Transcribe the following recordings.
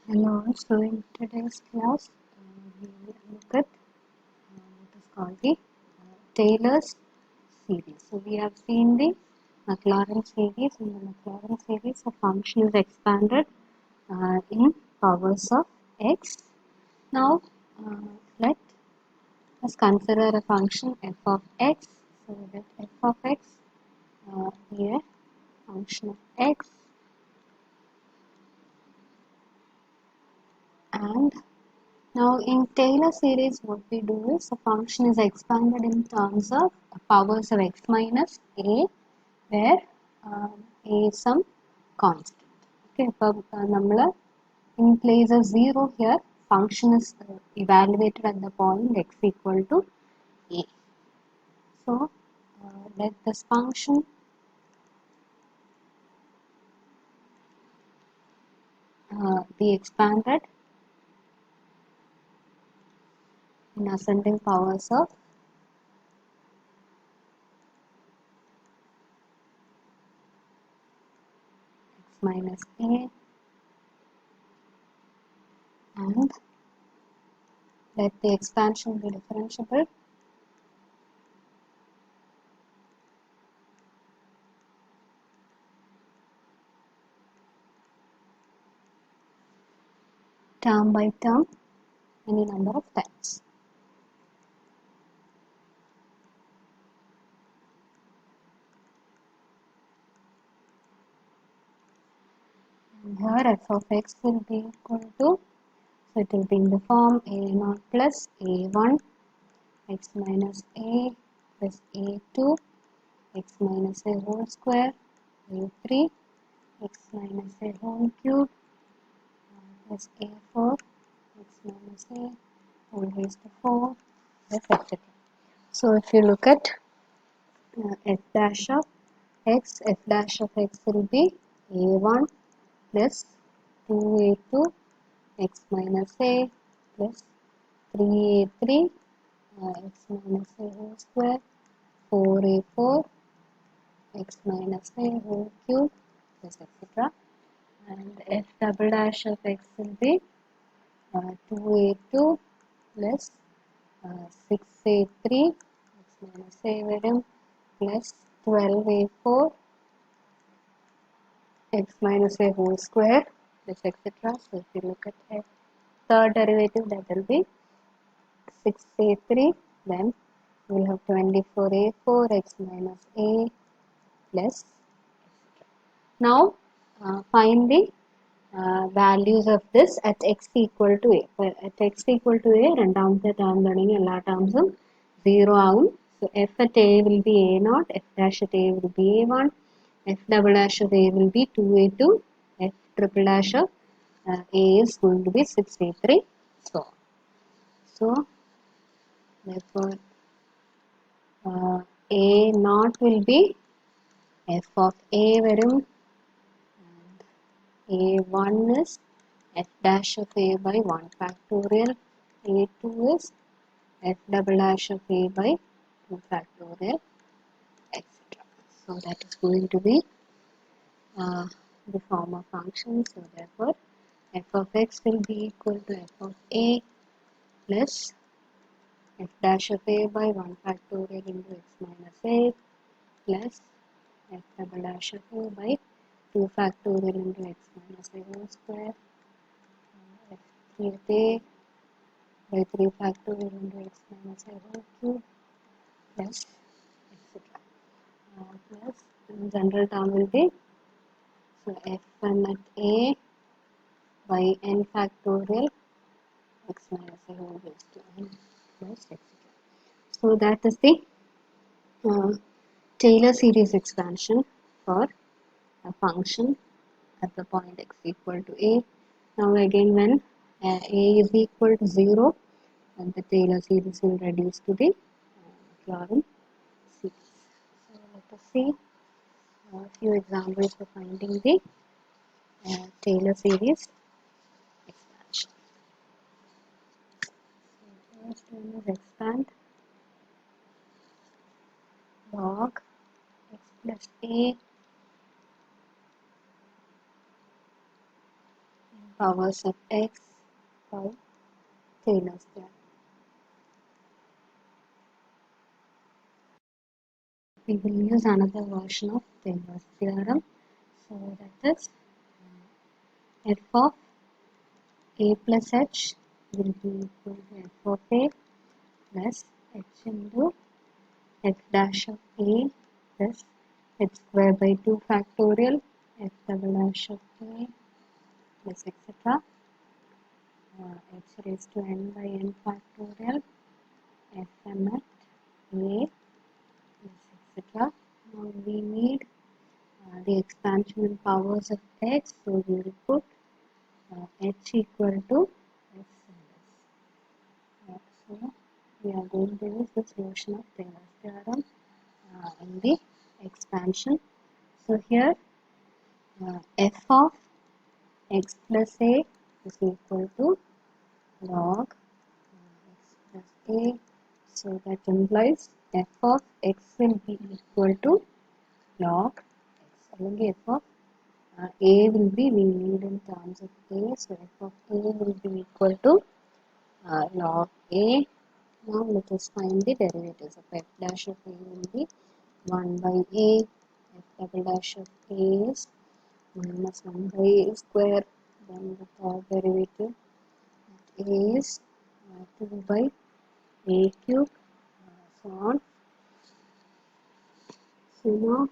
Hello, so in today's class, we will look at what is called the Taylor's series. So we have seen the Maclaurin series. In the Maclaurin series, a function is expanded in powers of x. Now, uh, let us consider a function f of x. So let f of x be a function of x, and now in Taylor series, what we do is a function is expanded in terms of powers of x minus a, where a is some constant. Okay, in place of 0 here, function is evaluated at the point x equal to a. So let this function be expanded in ascending powers of x minus a, and let the expansion be differentiable term by term any number of times. And here f of x will be equal to, so it will be in the form a naught plus a1 x minus a plus a2 x minus a whole square a3 x minus a whole cube plus a4 x minus a whole raised to 4 plus etc. So if you look at f dash of x, f dash of x will be a1 plus 2a2 x minus a plus 3a3 x minus a whole square 4a4 x minus a whole cube plus etc. And f double dash of x will be 2a2 plus 6a3 x minus a vary plus 12a4 x minus a whole square plus etc. So if you look at f third derivative, that will be 6a3, then we will have 24a4 x minus a plus. Now find the values of this at x equal to a. At x equal to a, രണ്ടാമത്തെ term തുടങ്ങി എല്ലാ termsഉം 0 ആവും. So f at a will be a0, f dash at a will be a1, f double dash of a will be 2a2, f triple dash of a is going to be 6a3, so on. So therefore a naught will be f of a varum, and a1 is f dash of a by 1 factorial, a2 is f double dash of a by 2 factorial, etc. So that is going to be the form of function. So therefore f of x will be equal to f of a plus f dash of a by 1 factorial into x minus a plus f double dash of a by 2 factorial into x minus a whole square, f 3 at a by 3 factorial into x minus a whole cube plus etc. Plus general term will be, so f1 at a by n factorial x minus a whole raised to n plus etc. So that is the Taylor series expansion for a function at the point x equal to a. Now again, when a is equal to 0, and the Taylor series will reduce to the Maclaurin series. So let us see a few examples for finding the Taylor series expansion. So first one is expand log x plus a powers of x by Taylor's theorem. We will use another version of Taylor's theorem. So that is f of a plus h will be equal to f of a plus h into f dash of a plus h square by 2 factorial f double dash of a plus etc. H raised to n by n factorial fm at a plus etc. Now we need the expansion in powers of x, so we will put h equal to s in this. So we are going to use the solution of Taylor's theorem in the expansion. So here f of x plus a is equal to log x plus a. So that implies f of x will be equal to log x. Along f of a will be, we need in terms of a, so f of a will be equal to log a. Now let us find the derivatives of f dash of a will be 1 by a, f double dash of a is minus 1 by a square, then the third derivative a is 2 by a cube, so on. So now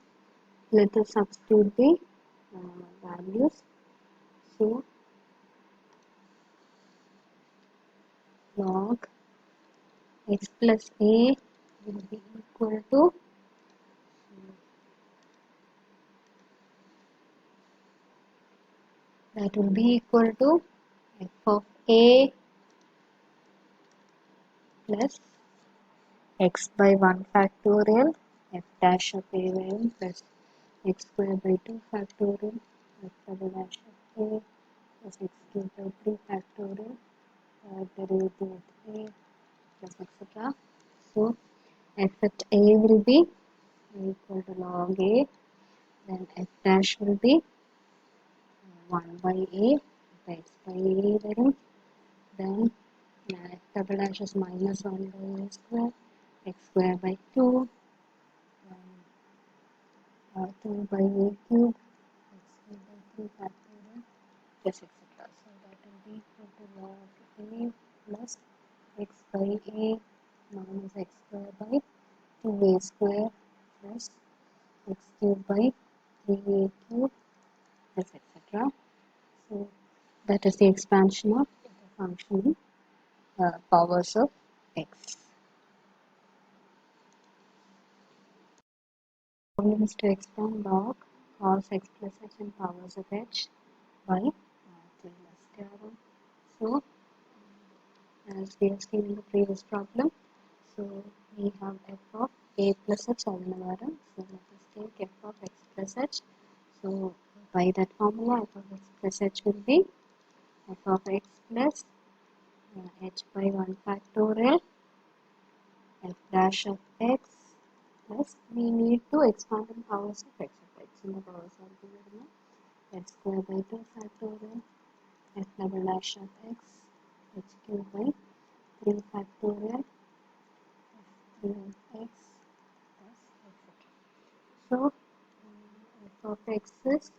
let us substitute the values. So log x plus a will be equal to that will be equal to f of a plus x by 1 factorial f dash of a by n plus x square by 2 factorial f double dash of a plus x cube by 3 factorial derivative of a plus etc. So f at a will be equal to log a, then f dash will be 1 by a by x by a then f double dash is minus 1 by a square, x square by 2, then 2 by a cube, x cube by 3 factorial, plus etc. So that will be equal to log a plus x by a minus x square by 2a square plus x cube by 3a cube plus etc. So that is the expansion of the function powers of x. Problem is to expand log cos x plus h and powers of h by Taylor's theorem. So as we have seen in the previous problem, so we have f of a plus h available. So let us take f of x plus h. So by that formula, f of x plus h will be f of x plus h by 1 factorial f dash of x plus we need to expand in powers of x. If x in the powers are given, x square by 2 factorial f double dash of x h cube by 3 factorial f 3 of x plus etc. So f of x is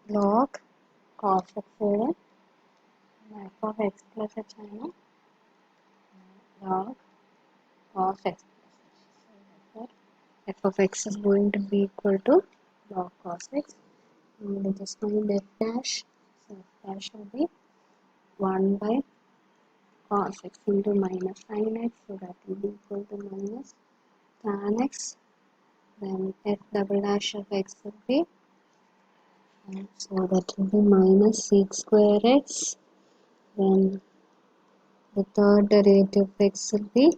log cos x and f of x plus h I know log cos x plus h. So therefore f of x is going to be equal to log cos x. Let us find f dash. So f dash will be 1 by cos x into minus sin x, so that will be equal to minus tan x. Then f double dash of x will be, so that will be minus sec square x. Then the third derivative of x will be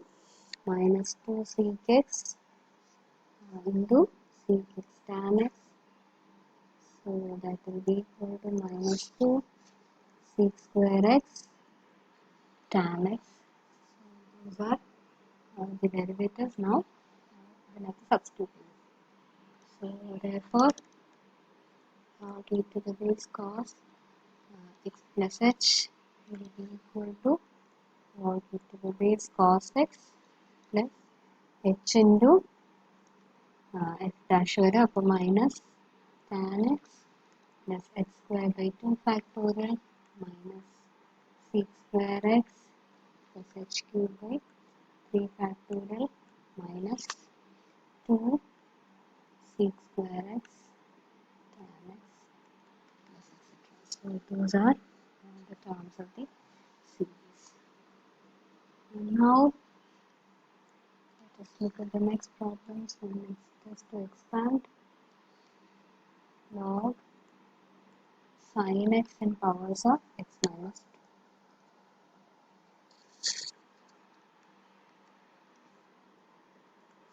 minus 2 sec x into sec x tan x. So that will be equal to minus 2 sec square x tan x. So those are the derivatives. Now we have to substitute. So therefore log e to the base cos x plus h will be equal to log e to the base cos x plus h into f dash വരും. അപ്പോൾ minus tan x plus x square by 2 factorial minus 6 square x plus h cube by 3 factorial minus 2 6 square x tan x plus etc. So those are the terms of the series. And now let us look at the next problem. So next is to expand log sin x in powers of x minus 2.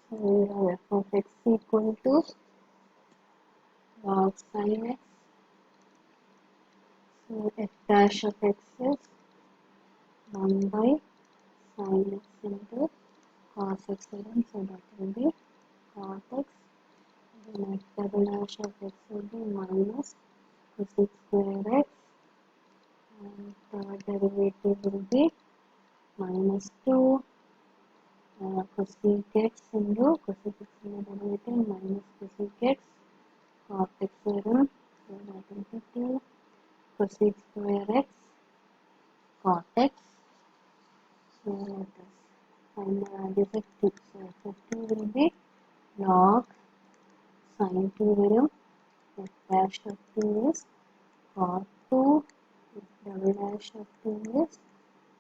So we have f of x equal to log sin x. So f dash of x is 1 by sin x into cos x. So that will be cos x. Then f double dash of x will be minus 6 square x. And third derivative will be minus 2 cosec x into cosec x derivative minus cosec x cos x വരും. So that will be 2 cosec square x cot x. So let us find the values of 2. So f of 2 will be log sin 2 വരും. f dash of 2 is cot 2. f double dash of 2 is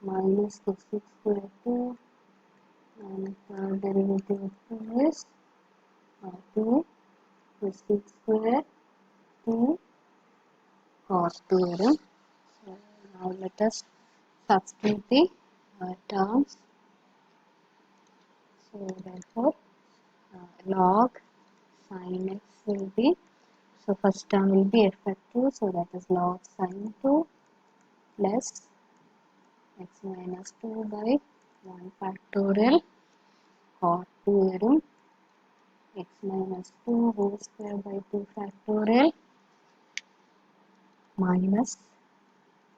minus cosec square 2. And third derivative of 2 is 2 cosec square 2 cos 2 വരും. So now let us substitute the terms. So therefore log sin x will be, so first term will be f of 2, so that is log sin 2 plus x minus 2 by 1 factorial cot 2 വരും. x minus 2 whole square by 2 factorial minus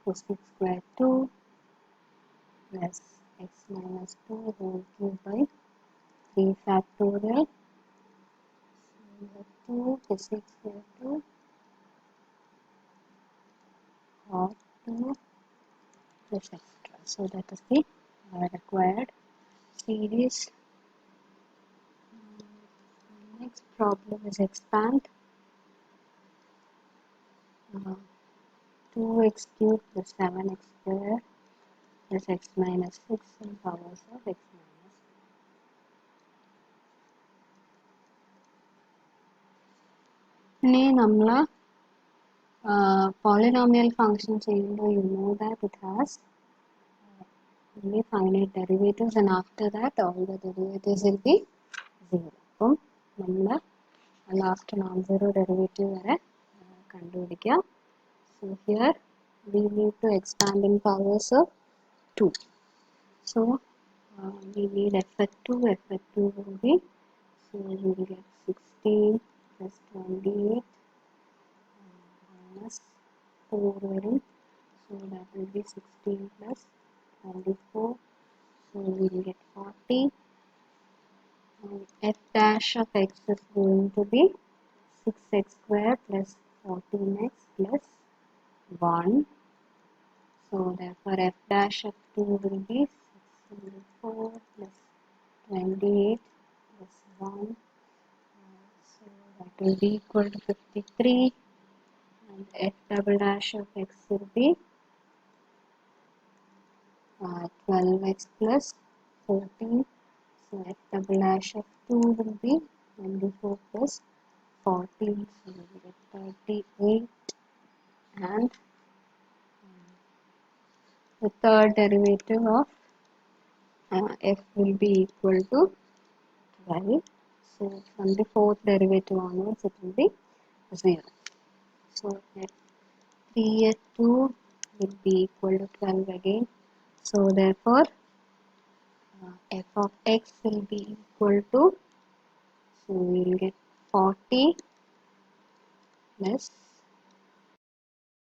cosec square 2 plus x minus 2 whole cube by 3 factorial. So 2 cosec square 2 cot 2 plus etc. So that is the required series. Next problem is expand 2x cubed plus 7x square plus x minus 6 in powers of x minus. ഇനി നമ്മൾ polynomial function ചെയ്യുമ്പോൾ you know that it has only finite derivatives and after that all the derivatives will be 0. അപ്പം നമ്മൾ last non zero derivative വരെ കണ്ടുപിടിക്കുക. So here we need to expand in powers of 2. So we need f2 will be, so we will get 16 plus 28 minus 4 vary. So that will be 16 plus 24. So we will get 40. And f dash of x is going to be 6x square plus 14x plus 1. So therefore f dash of 2 will be 64 plus 28 plus 1. So that will be equal to 53. And f double dash of x will be 12x plus 14. So f double dash of 2 will be 24 plus 14. So we will get 38. And the third derivative of f will be equal to 12. So from the fourth derivative onwards it will be 0. So f3 will be equal to 12 again. So therefore f of x will be equal to, so we will get 40 plus